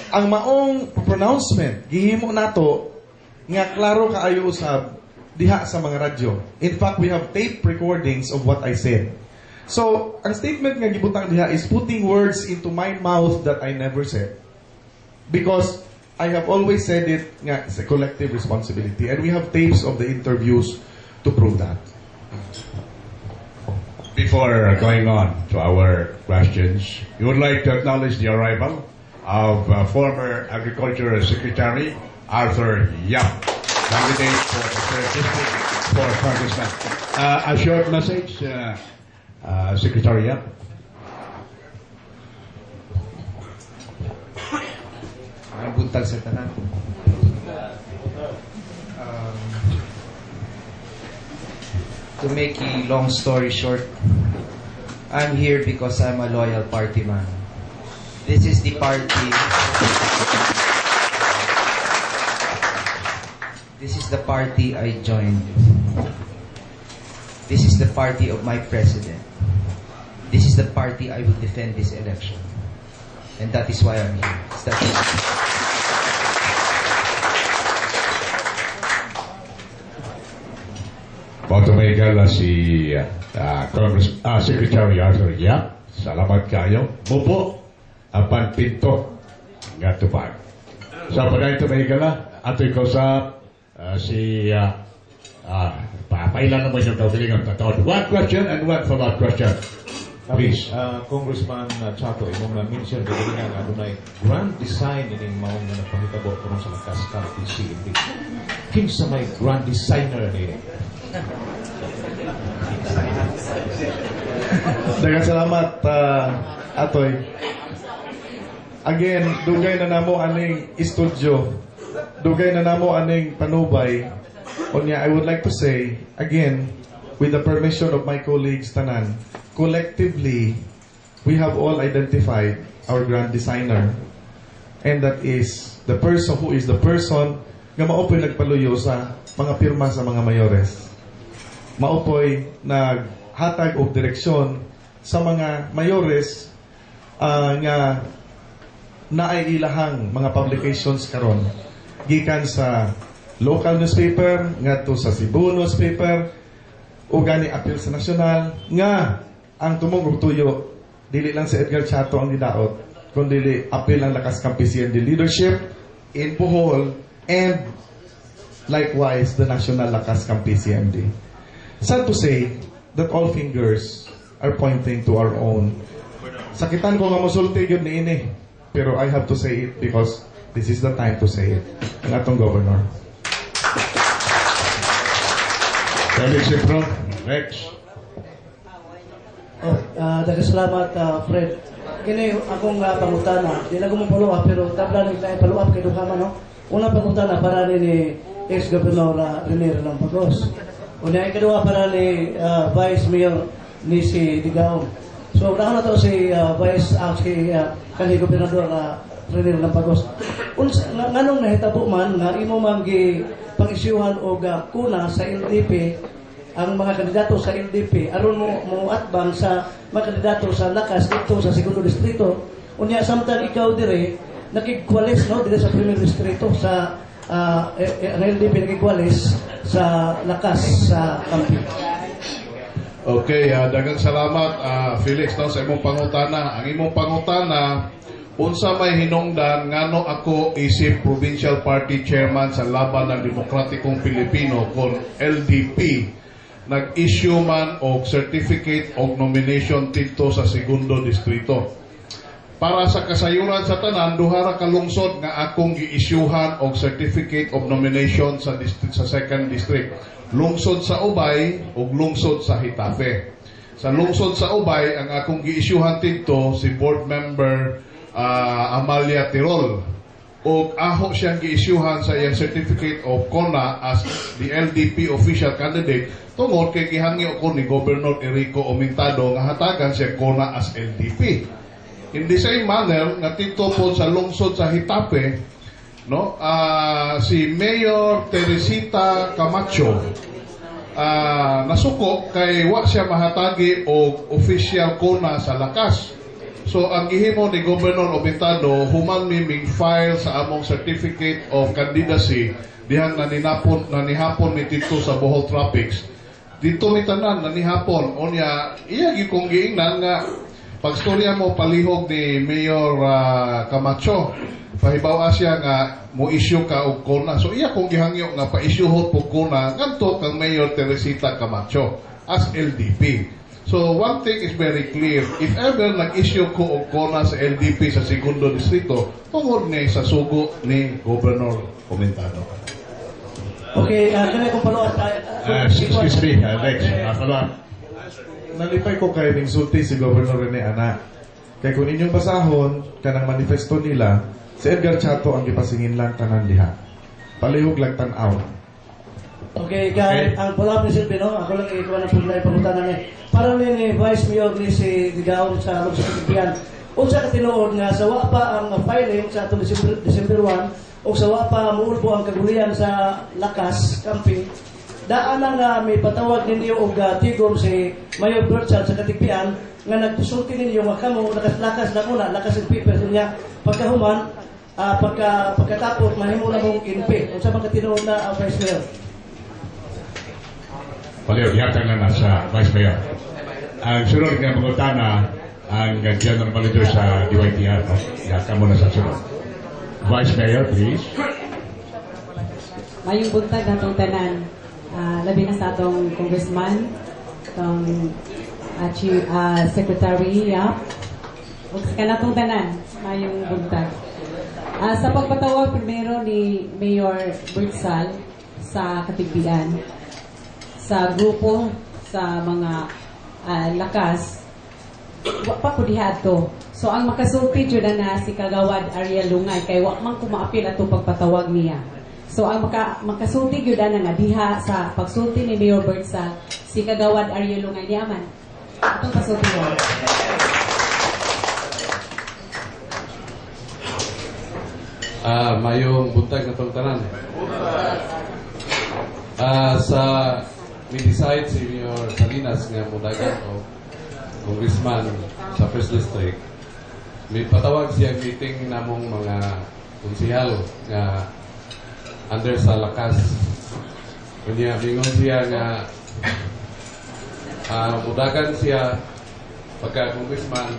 ang maong pronouncement gihimo nato nga klaro kaayo usab diha sa mga radyo. In fact, we have tape recordings of what I said. So, ang statement nga gibutang diha is putting words into my mouth that I never said. Because I have always said it nga it's a collective responsibility, and we have tapes of the interviews to prove that. Before going on to our questions, we would like to acknowledge the arrival of former Agriculture Secretary Arthur Yap, candidate for the 3rd District for Congressman. A short message, Secretary Yap. Ang buntag sa tanan. To make a long story short, I'm here because I'm a loyal party man. This is the party. This is the party I joined. This is the party of my president. This is the party I will defend this election. And that is why I'm here. Bago may gala si Secretary Arthur Yap, salamat kayo. Mupo, apan pinto, nga tupag. So, pagka ito may gala, ato ikaw sa si papailan naman yung kaugalingan. One question and one follow-up question. Please. Congressman Chato, imong na-mention galing nga adunay grand design ining maong nga nagpahitabo kuno sa lakas ka PCMD. Kinsa may grand designer ni? Daghang salamat, Atoy. Again, dugay na namo aning istudyo. Dugay na namo aning panubay. Onya, I would like to say, again, with the permission of my colleagues tanan, collectively, we have all identified our grand designer. And that is the person who is the person nga maopoy nagpaluyo sa mga pirma sa mga mayores. Maopoy naghatag og direksyon sa mga mayores nga naay mga publications karon gikan sa local newspaper ngadto sa Cebu newspaper o gani apil sa nasyonal nga ang tumong og tuyo dili lang sa Edgar Chato ang gidaot kundi apil ang lakas kampisiyan di leadership in Bohol and likewise the national lakas kampisiyan di. Sad to say that all fingers are pointing to our own. Sakitan ko nga mosulti yun ni ini. Pero I have to say it because this is the time to say it. Ang atong governor. Felix Cipro, Rex. Daghang salamat, Fred. Kini akong pangutana. Di lang ko mong follow up, pero tabla nang tayo follow up kay Duhama, no? Unang pangutana para ni ex-governor Rene Lampagos. Una, ikaduha para ni Vice Mayor ni si Digaon. So, unahan na to si kanhi Gobernador Rene Lampagos. Nganong nahitabo man nga imo man gi pang-isyuhan og kuna sa LDP ang mga kandidato sa LDP aron mo atbang sa mga kandidato sa lakas dito sa segundo distrito. Unya samtang ikaw dire nakigwalis no dire sa primer distrito sa ang LDP nakigwalis sa lakas sa kampi. Okay, daghang salamat Felix no, sa imong pangutana. Ang imong pangutana, unsa may hinungdan ngano ako isip Provincial Party Chairman sa Laban ng Demokratikong Pilipino kon LDP nag-issue man og certificate of nomination dito sa segundo distrito. Para sa kasayuran sa tanan, duha ra ka lungsod nga akong gi-issuehan og certificate of nomination sa second district. Lungsod sa Ubay ug lungsod sa Hitafe. Sa lungsod sa Ubay, ang akong gi-issuehan dito si board member Amalia Tirol. O aho siyang gi-issuehan sa iyang certificate of CONA as the LDP official candidate tungod kay gihangyo ko ni Governor Erico Omintado nga hatagan siya CONA as LDP. In the same manner, nga dito po sa lungsod sa Hitape, no, si Mayor Teresita Camacho nasuko kay wa siya mahatagi og official CONA sa lakas. So ang gihimo ni Governor Obitado, human miming file sa among certificate of candidacy dihang nanihapon ni Tito sa Bohol Tropics. Dito mi tanan nanihapon unya iya gi kong giingnan nga pagstorya mo palihog ni Mayor Camacho. Pahibaw siya nga mo issue ka og kuna. So iya kong gihangyo nga pa-issuehot po kuna ngadto kang Mayor Teresita Camacho as LDP. So one thing is very clear, if ever nag-issue ko og kuna sa LDP sa segundo distrito, tungod ni sa sugo ni Governor Comentado. Okay, kami kung follow-up tayo. Excuse me, Lex. Follow-up. Nalipay ko kay ning sulti si Governor Rene Ana. Kay kung inyong basahon kanang manifesto nila, si Edgar Chato ang gipasingin lang tanan diha. Palihog lang tan-aw. Okay, kaya ang follow-up ni Silvio, no? Ako lang ikaw na pula ipangutanan niya. Para ni Vice Mayor ni si Digaon sa Lungsod Katipian. Unsa ka tinuod nga sa wa pa ang filing sa atong December 1 o sa wa pa muulbo ang kagulian sa Lakas camping. Daan nga may patawag ninyo og tigom si Mayor Berchan sa Katipian nga nagpusulti ninyo nga kamo lakas na kuna, lakas ang paper niya pagkahuman pagkatapos mahimo na mong inpi. Unsa man ka tinuod na Vice Mayor? Palihog, yatag na sa Vice Mayor. Ang sunod nga mangutana ang General Manager sa DYTR. No? Yatag mo na sa sunod. Vice Mayor, please. Mayong buntag na itong tanan. Labi na sa atong congressman, itong secretary, o sa kanatong tanan, mayong buntag. Sa pagpatawag primero ni Mayor Bertsal sa Katigbian, sa grupo, sa mga lakas, pa po dihato. So, ang makasulti dyan na si Kagawad Ariel Lungay, kay wak man kumaapil ato pagpatawag niya. So, ang makasulti yun na nga diha sa pagsulti ni Mayor Bertsal, si Kagawad Ariel Lungay niyaman. Itong pasulti mo. Mayong buntag na itong tanan. Sa mi-decide si Mayor Salinas nga mudagan o congressman sa First District, may patawag siya meeting namong mga konsihal nga under sa Lakas. Kunya, mingon siya nga mudagan siya pagka congressman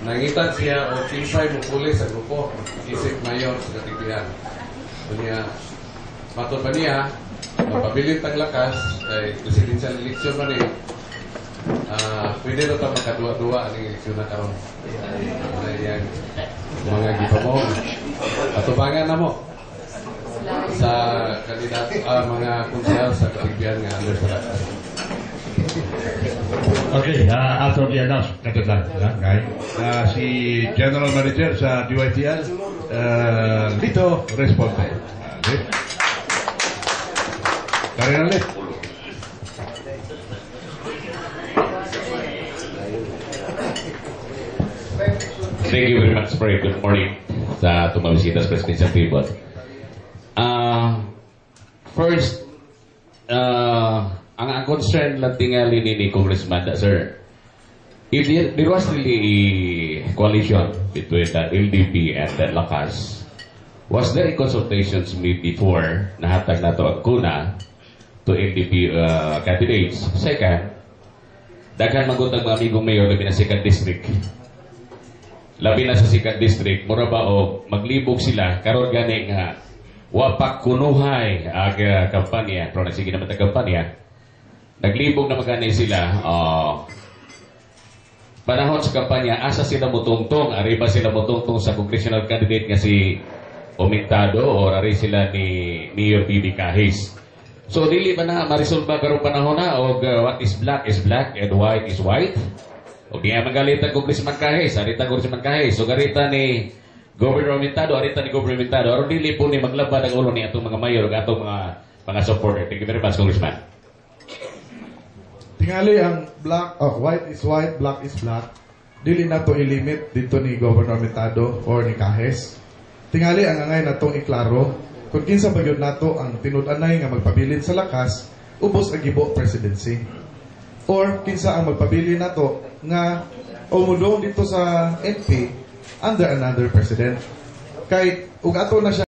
nangitan siya o tinsay mo pulis sa grupo isip mayor sa Katipian. Kunya, matod pa niya, mapabilit ang Lakas, kay presidential election na rin, pwede na ito makadua-dua ang eleksyon na karon. Yan, mga gipamong. Atubangan na mo sa kandidato, mga konsehal sa Katigbian nga under sa Lakas. Okay, after the announcement, katod lang. Si General Manager sa DYTL, Lito Responde. Okay. Karina ulit. Thank you very much for a good morning sa tumabisita sa Presidential People. First, ang concern lang tingali ni Congressman, sir, if there was really a coalition between the LDP and the Lakas, was there a consultations made before nahatag na ito ang kuna to LDP candidates? Second, daghan magutang mga amigong mayor labi na second district. Labi na sa second district, mura ba o maglibog sila, karon gani nga wapak kunuhay ang kampanya, pero nagsige naman ang kampanya, naglibog na magani sila, panahon sa kampanya, asa sila mutungtong, ariba sila mutungtong sa congressional candidate nga si Comentado o ari sila ni Mayor Bibi Kahis. So, dili ba na marisolba karong panahon na o what is black and white is white? O di nga magalitan Congressman Kahis, arita Congressman Kahis. So, garita ni Governor Comentado, arita ni Governor Comentado. Aron dili po ni maglaba ng ulo ni atong mga mayor o atong mga supporter. Thank you very much, Congressman. Tingali ang white is white, black is black. Dili na to ilimit dito ni Governor Comentado or ni Kahis. Tingali ang angay na itong iklaro, kung kinsa bagyod nato ang tinud-anay nga magpabilin sa Lakas, ubos ang gibo presidency. or kinsa ang magpabili nato nga umudong dito sa NP under another president. Kay ug ato na siya